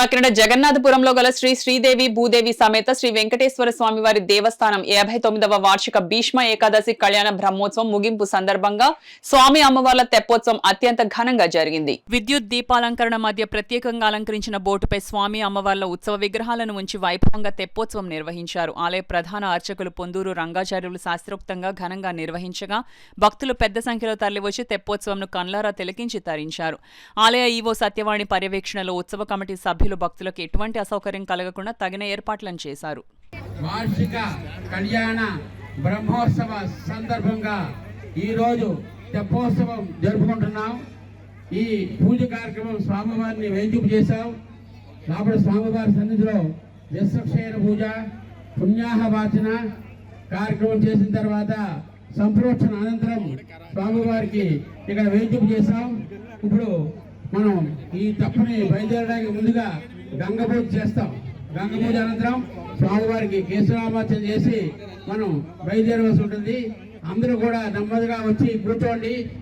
కాకినాడ జగన్నాథపురంలో గల శ్రీ శ్రీదేవి భూదేవి సమేత శ్రీ వెంకటేశ్వర స్వామి వారి దేవస్థానం 59వ వార్షిక భీష్మ ఏకాదశి కళ్యాణ బ్రహ్మోత్సవం ముగింపు సందర్భంగా స్వామి అమ్మవార్ల తెప్పోత్సవం అత్యంత ఘనంగా జరిగింది. విద్యుత్ దీపాలంకరణ మధ్య ప్రత్యేకంగా అలంకరించిన బోటుపై స్వామి అమ్మవార్ల ఉత్సవ విగ్రహాలను ఉంచి వైభవంగా తెప్పోత్సవం నిర్వహించారు. ఆలయ ప్రధాన అర్చకులు పొందూరు రంగాచార్యులు శాస్త్రోక్తంగా ఘనంగా నిర్వహించగా భక్తులు పెద్ద సంఖ్యలో తరలివచ్చి తెప్పోత్సవంను కన్లారా తిలకించి తరించారు. ఆలయ ఈవో సత్యవాణి పర్యవేక్షణలో ఉత్సవ కమిటీ సభ్యులు భక్తులకు ఎటువంటి అసౌకర్యం కలగకుండా తగిన ఏర్పాట్లను చేశారు. వార్షిక కళ్యాణ బ్రహ్మోత్సవ సందర్భంగా ఈ రోజు తెప్పోత్సవం జరుపుకుంటున్నాం. ఈ పూజ కార్యక్రమం స్వామివారిని వేంచేపు చేశాం. లోపల స్వామివారి సన్నిధిలో విశ్వక్షేణ పూజ, పుణ్యాహవాచన కార్యక్రమం చేసిన తర్వాత సంప్రోక్షణ అనంతరం స్వామివారికి ఇక్కడ వేంచేపు చేశాం. ఇప్పుడు మనం ఈ తప్పని బయలుదేరడానికి ముందుగా గంగ పూజ చేస్తాం. గంగ పూజ అనంతరం స్వామివారికి కేశనామార్చన చేసి మనం బయలుదేరవలసి ఉంటుంది. అందరూ కూడా నెమ్మదిగా వచ్చి కూర్చోండి.